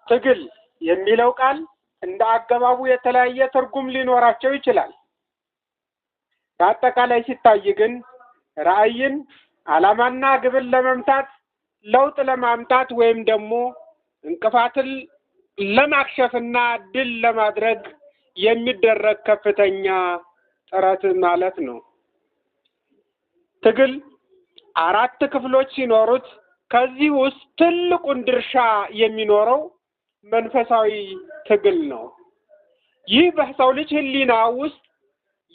ትግል የሚለው ቃል እንደ አገባቡ የተለያየ ትርጉም ሊኖራቸው ይችላል። በአጠቃላይ ሲታይ ግን ራዕይን፣ ዓላማና ግብን ለመምታት፣ ለውጥ ለማምጣት ወይም ደግሞ እንቅፋትን ለማክሸፍና ድል ለማድረግ የሚደረግ ከፍተኛ ጥረት ማለት ነው። ትግል 4 ክፍሎች ሲኖሩት ከዚህ ውስጥ ትልቁን ድርሻ የሚኖረው መንፈሳዊ ትግል ነው። ይህ በሰው ልጅ ሕሊና ውስጥ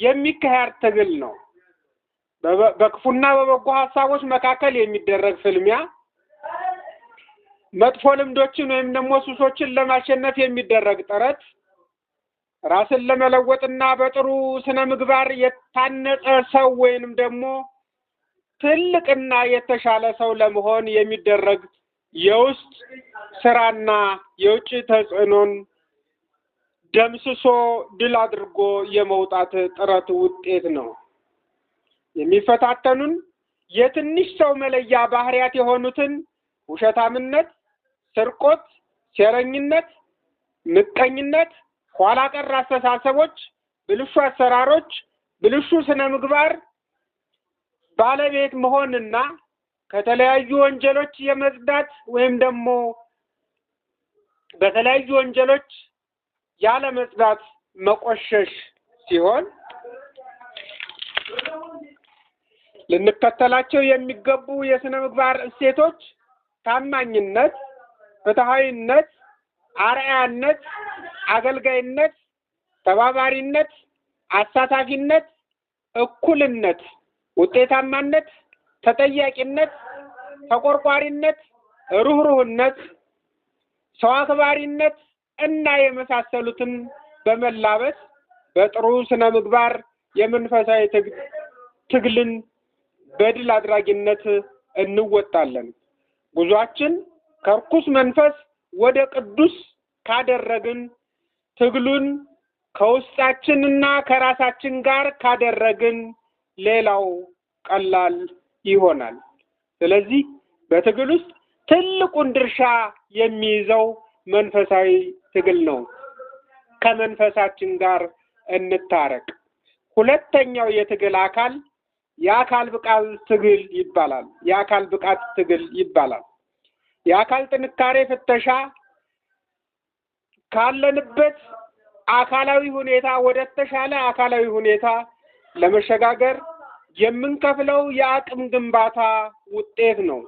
የሚካሄድ ትግል ነው። በክፉና በበጎ ሀሳቦች መካከል የሚደረግ ፍልሚያ፣ መጥፎ ልምዶችን ወይም ደግሞ ሱሶችን ለማሸነፍ የሚደረግ ጥረት፣ ራስን ለመለወጥና በጥሩ ስነ ምግባር የታነጸ ሰው ወይንም ደግሞ ትልቅና የተሻለ ሰው ለመሆን የሚደረግ የውስጥ ስራና የውጭ ተጽዕኖን ደምስሶ ድል አድርጎ የመውጣት ጥረት ውጤት ነው። የሚፈታተኑን የትንሽ ሰው መለያ ባህሪያት የሆኑትን ውሸታምነት፣ ስርቆት፣ ሴረኝነት፣ ምቀኝነት፣ ኋላ ቀር አስተሳሰቦች፣ ብልሹ አሰራሮች፣ ብልሹ ስነ ምግባር ባለቤት መሆንና ከተለያዩ ወንጀሎች የመጽዳት ወይም ደግሞ በተለያዩ ወንጀሎች ያለ መጽዳት መቆሸሽ ሲሆን ልንከተላቸው የሚገቡ የስነ ምግባር እሴቶች ታማኝነት፣ ፍትሃዊነት፣ አርአያነት፣ አገልጋይነት፣ ተባባሪነት፣ አሳታፊነት፣ እኩልነት፣ ውጤታማነት፣ ተጠያቂነት፣ ተቆርቋሪነት፣ ሩህሩህነት፣ ሰው አክባሪነት እና የመሳሰሉትን በመላበስ በጥሩ ስነ ምግባር የመንፈሳዊ ትግልን በድል አድራጊነት እንወጣለን። ጉዟችን ከርኩስ መንፈስ ወደ ቅዱስ ካደረግን፣ ትግሉን ከውስጣችንና ከራሳችን ጋር ካደረግን ሌላው ቀላል ይሆናል። ስለዚህ በትግል ውስጥ ትልቁን ድርሻ የሚይዘው መንፈሳዊ ትግል ነው። ከመንፈሳችን ጋር እንታረቅ። ሁለተኛው የትግል አካል የአካል ብቃት ትግል ይባላል። የአካል ብቃት ትግል ይባላል። የአካል ጥንካሬ ፍተሻ ካለንበት አካላዊ ሁኔታ ወደ ተሻለ አካላዊ ሁኔታ ለመሸጋገር የምንከፍለው የአቅም ግንባታ ውጤት ነው።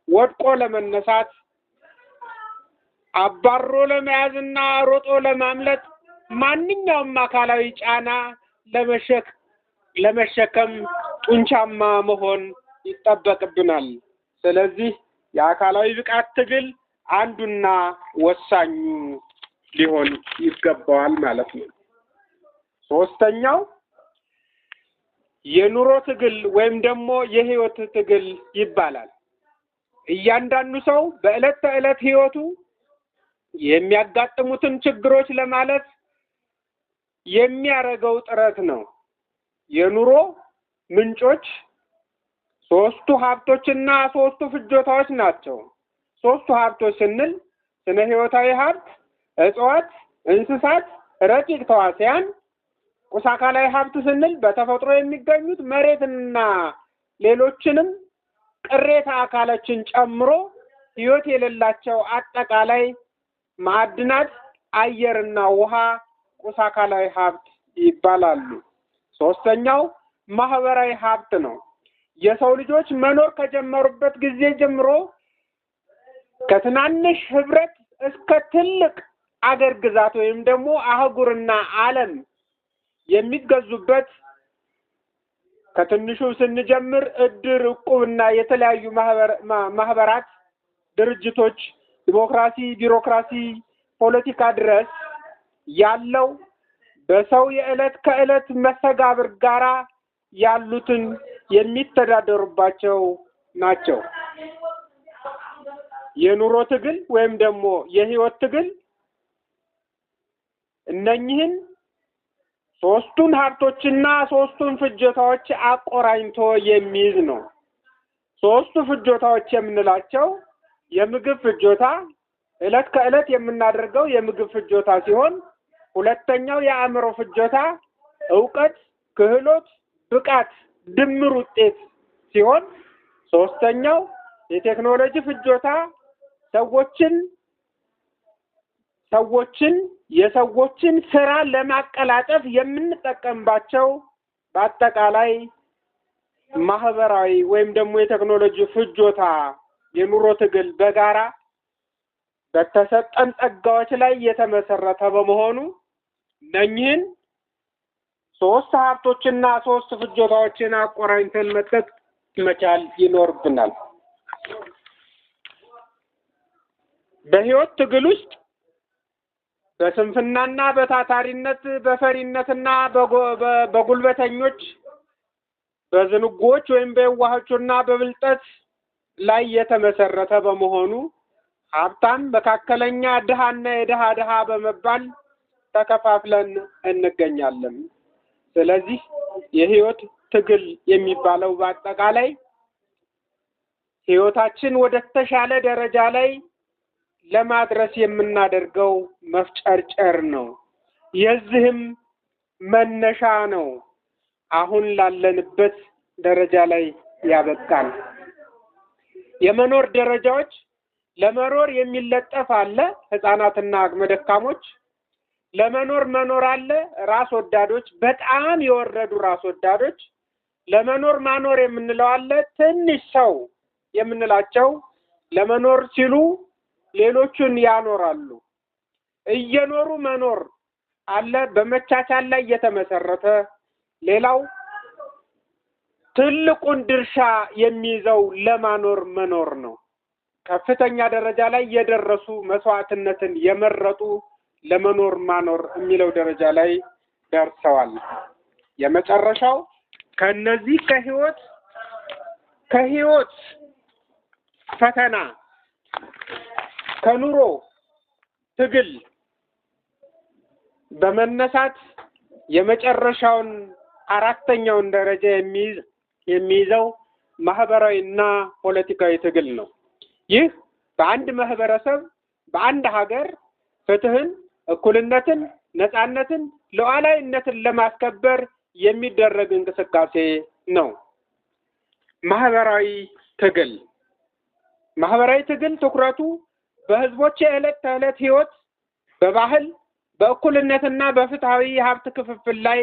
ወድቆ ለመነሳት፣ አባሮ ለመያዝና ሮጦ ለማምለጥ ማንኛውም አካላዊ ጫና ለመሸከም ጡንቻማ መሆን ይጠበቅብናል። ስለዚህ የአካላዊ ብቃት ትግል አንዱና ወሳኙ ሊሆን ይገባዋል ማለት ነው። ሶስተኛው የኑሮ ትግል ወይም ደግሞ የህይወት ትግል ይባላል። እያንዳንዱ ሰው በዕለት ተዕለት ህይወቱ የሚያጋጥሙትን ችግሮች ለማለፍ የሚያደርገው ጥረት ነው። የኑሮ ምንጮች 3 ሀብቶችና 3 ፍጆታዎች ናቸው። 3 ሀብቶች ስንል ስነ ህይወታዊ ሀብት፣ እጽዋት፣ እንስሳት፣ ረቂቅ ተዋሲያን። ቁስ አካላዊ ሀብት ስንል በተፈጥሮ የሚገኙት መሬትና ሌሎችንም ቅሬታ አካሎችን ጨምሮ ህይወት የሌላቸው አጠቃላይ ማዕድናት፣ አየርና ውሃ ቁስ አካላዊ ሀብት ይባላሉ። ሶስተኛው ማህበራዊ ሀብት ነው። የሰው ልጆች መኖር ከጀመሩበት ጊዜ ጀምሮ ከትናንሽ ህብረት እስከ ትልቅ አገር ግዛት ወይም ደግሞ አህጉርና ዓለም የሚገዙበት ከትንሹ ስንጀምር እድር፣ እቁብና የተለያዩ ማህበራት፣ ድርጅቶች፣ ዲሞክራሲ፣ ቢሮክራሲ፣ ፖለቲካ ድረስ ያለው በሰው የዕለት ከዕለት መስተጋብር ጋራ ያሉትን የሚተዳደሩባቸው ናቸው። የኑሮ ትግል ወይም ደግሞ የህይወት ትግል እነኚህን 3ቱን ሀብቶችና 3ቱን ፍጆታዎች አቆራኝቶ የሚይዝ ነው። 3ቱ ፍጆታዎች የምንላቸው የምግብ ፍጆታ፣ እለት ከእለት የምናደርገው የምግብ ፍጆታ ሲሆን ሁለተኛው የአእምሮ ፍጆታ ዕውቀት፣ ክህሎት፣ ብቃት ድምር ውጤት ሲሆን ሶስተኛው የቴክኖሎጂ ፍጆታ የሰዎችን ስራ ለማቀላጠፍ የምንጠቀምባቸው በአጠቃላይ ማህበራዊ ወይም ደግሞ የቴክኖሎጂ ፍጆታ የኑሮ ትግል በጋራ በተሰጠን ጸጋዎች ላይ የተመሰረተ በመሆኑ እነኚህን ሶስት ሀብቶችና ሶስት ፍጆታዎችን አቆራኝተን መጠቀም መቻል ይኖርብናል። በህይወት ትግል ውስጥ በስንፍናና በታታሪነት በፈሪነትና በጉልበተኞች በዝንጎች ወይም በዋሆችና በብልጠት ላይ የተመሰረተ በመሆኑ ሀብታም፣ መካከለኛ፣ ድሃና የድሃ ድሃ በመባል ተከፋፍለን እንገኛለን። ስለዚህ የህይወት ትግል የሚባለው በአጠቃላይ ህይወታችን ወደ ተሻለ ደረጃ ላይ ለማድረስ የምናደርገው መፍጨርጨር ነው። የዚህም መነሻ ነው አሁን ላለንበት ደረጃ ላይ ያበቃል። የመኖር ደረጃዎች ለመኖር የሚለጠፍ አለ፣ ህፃናትና አቅመ ደካሞች። ለመኖር መኖር አለ፣ ራስ ወዳዶች፣ በጣም የወረዱ ራስ ወዳዶች። ለመኖር ማኖር የምንለው አለ፣ ትንሽ ሰው የምንላቸው ለመኖር ሲሉ ሌሎቹን ያኖራሉ። እየኖሩ መኖር አለ፣ በመቻቻል ላይ የተመሰረተ። ሌላው ትልቁን ድርሻ የሚይዘው ለማኖር መኖር ነው። ከፍተኛ ደረጃ ላይ የደረሱ መስዋዕትነትን የመረጡ ለመኖር ማኖር የሚለው ደረጃ ላይ ደርሰዋል። የመጨረሻው ከነዚህ ከህይወት ፈተና ከኑሮ ትግል በመነሳት የመጨረሻውን አራተኛውን ደረጃ የሚይዘው ማህበራዊና ፖለቲካዊ ትግል ነው። ይህ በአንድ ማህበረሰብ በአንድ ሀገር ፍትህን፣ እኩልነትን፣ ነፃነትን፣ ሉዓላዊነትን ለማስከበር የሚደረግ እንቅስቃሴ ነው። ማህበራዊ ትግል ትኩረቱ በህዝቦች የዕለት ተዕለት ህይወት፣ በባህል፣ በእኩልነትና በፍትሃዊ ሀብት ክፍፍል ላይ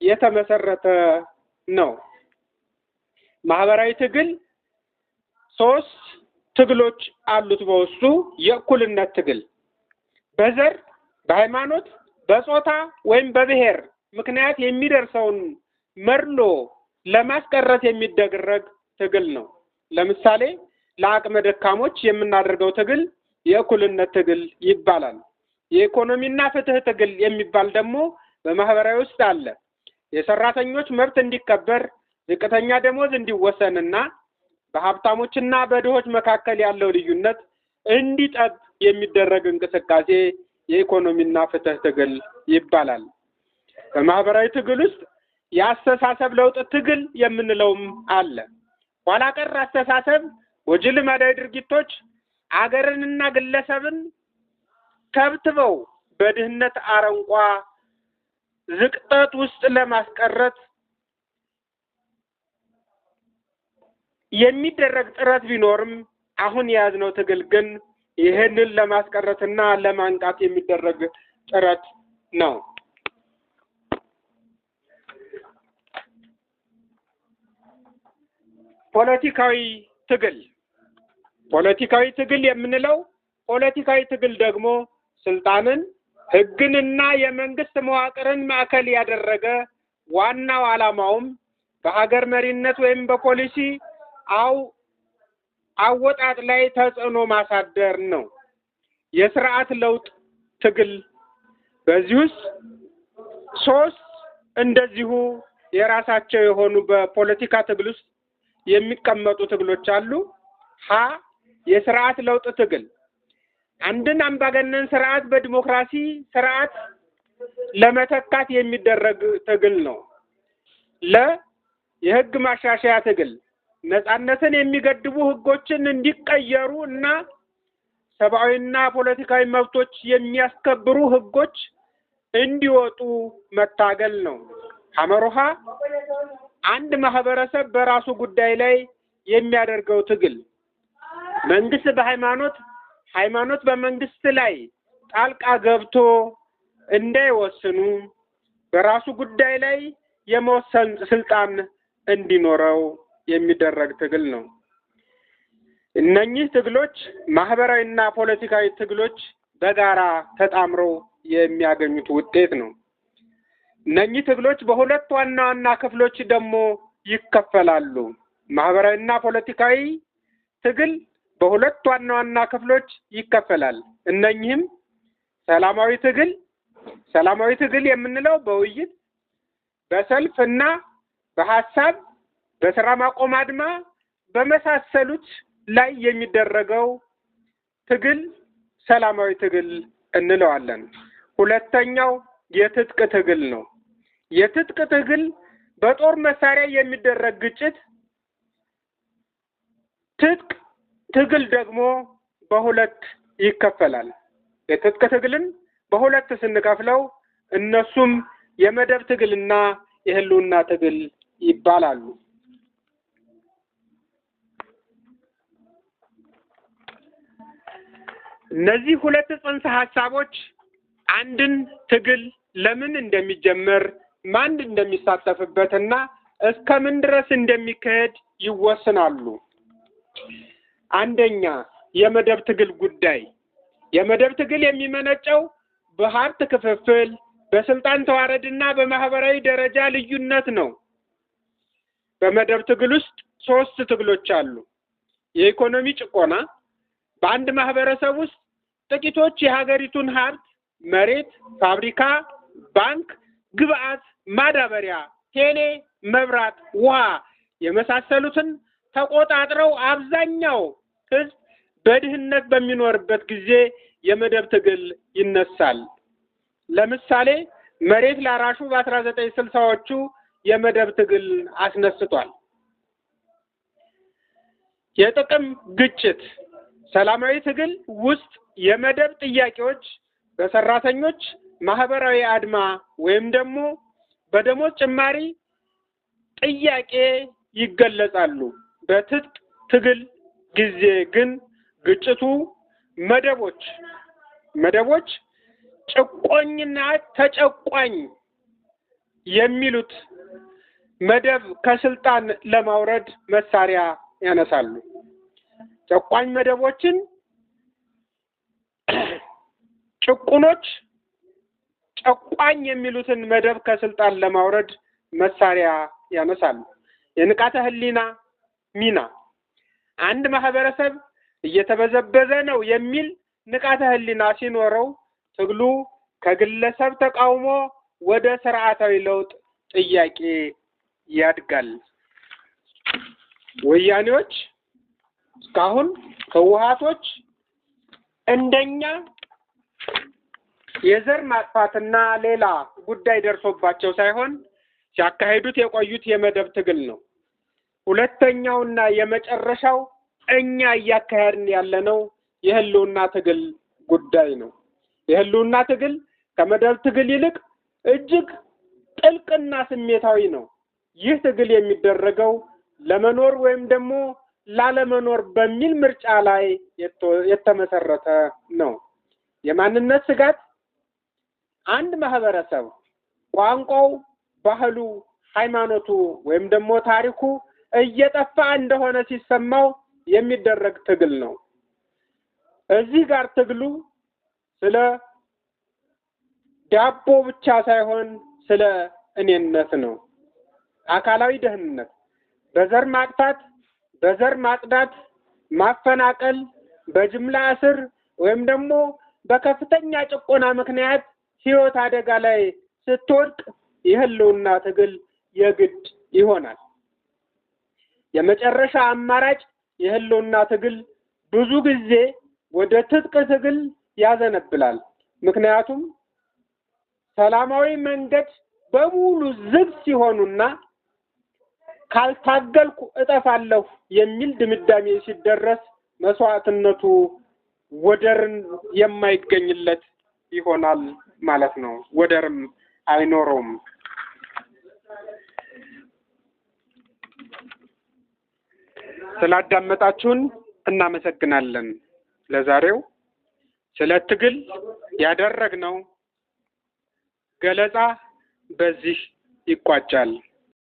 የተመሰረተ ነው። ማህበራዊ ትግል ሶስት ትግሎች አሉት በውስጡ። የእኩልነት ትግል በዘር፣ በሃይማኖት፣ በጾታ ወይም በብሔር ምክንያት የሚደርሰውን መድሎ ለማስቀረት የሚደረግ ትግል ነው። ለምሳሌ ለአቅመ ደካሞች የምናደርገው ትግል የእኩልነት ትግል ይባላል። የኢኮኖሚና ፍትህ ትግል የሚባል ደግሞ በማህበራዊ ውስጥ አለ። የሰራተኞች መብት እንዲከበር፣ ዝቅተኛ ደሞዝ እንዲወሰንና በሀብታሞችና በድሆች መካከል ያለው ልዩነት እንዲጠብ የሚደረግ እንቅስቃሴ የኢኮኖሚና ፍትህ ትግል ይባላል። በማህበራዊ ትግል ውስጥ የአስተሳሰብ ለውጥ ትግል የምንለውም አለ። ኋላ ቀር አስተሳሰብ፣ ጎጂ ልማዳዊ ድርጊቶች አገርንና ግለሰብን ከብትበው በድህነት አረንቋ ዝቅጠት ውስጥ ለማስቀረት የሚደረግ ጥረት ቢኖርም አሁን የያዝነው ትግል ግን ይህንን ለማስቀረትና ለማንቃት የሚደረግ ጥረት ነው። ፖለቲካዊ ትግል የምንለው ፖለቲካዊ ትግል ደግሞ ስልጣንን፣ ህግንና የመንግስት መዋቅርን ማዕከል ያደረገ ዋናው ዓላማውም በሀገር መሪነት ወይም በፖሊሲ አወጣጥ ላይ ተጽዕኖ ማሳደር ነው። የስርዓት ለውጥ ትግል በዚህ ውስጥ ሶስት እንደዚሁ የራሳቸው የሆኑ በፖለቲካ ትግል ውስጥ የሚቀመጡ ትግሎች አሉ። የስርዓት ለውጥ ትግል አንድን አምባገነን ስርዓት በዲሞክራሲ ስርዓት ለመተካት የሚደረግ ትግል ነው። የህግ ማሻሻያ ትግል ነፃነትን የሚገድቡ ህጎችን እንዲቀየሩ እና ሰብአዊና ፖለቲካዊ መብቶች የሚያስከብሩ ህጎች እንዲወጡ መታገል ነው። ሐመሩሃ አንድ ማህበረሰብ በራሱ ጉዳይ ላይ የሚያደርገው ትግል መንግስት በሃይማኖት ሃይማኖት በመንግስት ላይ ጣልቃ ገብቶ እንዳይወስኑ በራሱ ጉዳይ ላይ የመወሰን ስልጣን እንዲኖረው የሚደረግ ትግል ነው። እነኚህ ትግሎች ማህበራዊና ፖለቲካዊ ትግሎች በጋራ ተጣምረው የሚያገኙት ውጤት ነው። እነኚህ ትግሎች በሁለት ዋና ዋና ክፍሎች ደግሞ ይከፈላሉ። ማህበራዊና ፖለቲካዊ ትግል በሁለት ዋና ዋና ክፍሎች ይከፈላል። እነኚህም ሰላማዊ ትግል የምንለው በውይይት በሰልፍና በሐሳብ በስራ ማቆም አድማ በመሳሰሉት ላይ የሚደረገው ትግል ሰላማዊ ትግል እንለዋለን። ሁለተኛው የትጥቅ ትግል ነው። የትጥቅ ትግል በጦር መሳሪያ የሚደረግ ግጭት፣ ትጥቅ ትግል ደግሞ በሁለት ይከፈላል። የትጥቅ ትግልን በሁለት ስንከፍለው እነሱም የመደብ ትግልና የህልውና ትግል ይባላሉ። እነዚህ ሁለት ጽንሰ ሐሳቦች አንድን ትግል ለምን እንደሚጀመር፣ ማን እንደሚሳተፍበትና እስከምን ድረስ እንደሚካሄድ ይወስናሉ። አንደኛ፣ የመደብ ትግል ጉዳይ። የመደብ ትግል የሚመነጨው በሀብት ክፍፍል፣ በስልጣን ተዋረድና በማህበራዊ ደረጃ ልዩነት ነው። በመደብ ትግል ውስጥ 3 ትግሎች አሉ። የኢኮኖሚ ጭቆና፣ በአንድ ማህበረሰብ ውስጥ ጥቂቶች የሀገሪቱን ሀብት፣ መሬት፣ ፋብሪካ፣ ባንክ፣ ግብአት፣ ማዳበሪያ፣ ቴሌ፣ መብራት፣ ውሃ የመሳሰሉትን ተቆጣጥረው አብዛኛው ህዝብ በድህነት በሚኖርበት ጊዜ የመደብ ትግል ይነሳል። ለምሳሌ መሬት ላራሹ በ1960ዎቹ የመደብ ትግል አስነስቷል። የጥቅም ግጭት ሰላማዊ ትግል ውስጥ የመደብ ጥያቄዎች በሰራተኞች ማህበራዊ አድማ ወይም ደግሞ በደሞዝ ጭማሪ ጥያቄ ይገለጻሉ። በትጥቅ ትግል ጊዜ ግን ግጭቱ መደቦች ጭቆኝና ተጨቋኝ የሚሉት መደብ ከስልጣን ለማውረድ መሳሪያ ያነሳሉ። ጨቋኝ መደቦችን ጭቁኖች ጨቋኝ የሚሉትን መደብ ከስልጣን ለማውረድ መሳሪያ ያነሳሉ። የንቃተ ህሊና ሚና አንድ ማህበረሰብ እየተበዘበዘ ነው የሚል ንቃተ ህሊና ሲኖረው ትግሉ ከግለሰብ ተቃውሞ ወደ ስርዓታዊ ለውጥ ጥያቄ ያድጋል። ወያኔዎች እስካሁን ህወሓቶች እንደኛ የዘር ማጥፋትና ሌላ ጉዳይ ደርሶባቸው ሳይሆን ሲያካሂዱት የቆዩት የመደብ ትግል ነው። ሁለተኛውና የመጨረሻው እኛ እያካሄድን ያለነው የህልውና ትግል ጉዳይ ነው። የህልውና ትግል ከመደብ ትግል ይልቅ እጅግ ጥልቅና ስሜታዊ ነው። ይህ ትግል የሚደረገው ለመኖር ወይም ደግሞ ላለመኖር በሚል ምርጫ ላይ የተመሰረተ ነው። የማንነት ስጋት አንድ ማህበረሰብ ቋንቋው፣ ባህሉ፣ ሃይማኖቱ ወይም ደግሞ ታሪኩ እየጠፋ እንደሆነ ሲሰማው የሚደረግ ትግል ነው። እዚህ ጋር ትግሉ ስለ ዳቦ ብቻ ሳይሆን ስለ እኔነት ነው። አካላዊ ደህንነት፣ በዘር ማጥፋት፣ በዘር ማጽዳት፣ ማፈናቀል፣ በጅምላ እስር ወይም ደግሞ በከፍተኛ ጭቆና ምክንያት ህይወት አደጋ ላይ ስትወድቅ የህልውና ትግል የግድ ይሆናል። የመጨረሻ አማራጭ የህልውና ትግል ብዙ ጊዜ ወደ ትጥቅ ትግል ያዘነብላል። ምክንያቱም ሰላማዊ መንገድ በሙሉ ዝግ ሲሆኑና ካልታገልኩ እጠፋለሁ የሚል ድምዳሜ ሲደረስ መስዋዕትነቱ ወደርን የማይገኝለት ይሆናል ማለት ነው። ወደርም አይኖረውም። ስላዳመጣችሁን እናመሰግናለን። ለዛሬው ስለ ትግል ያደረግነው ገለጻ በዚህ ይቋጫል።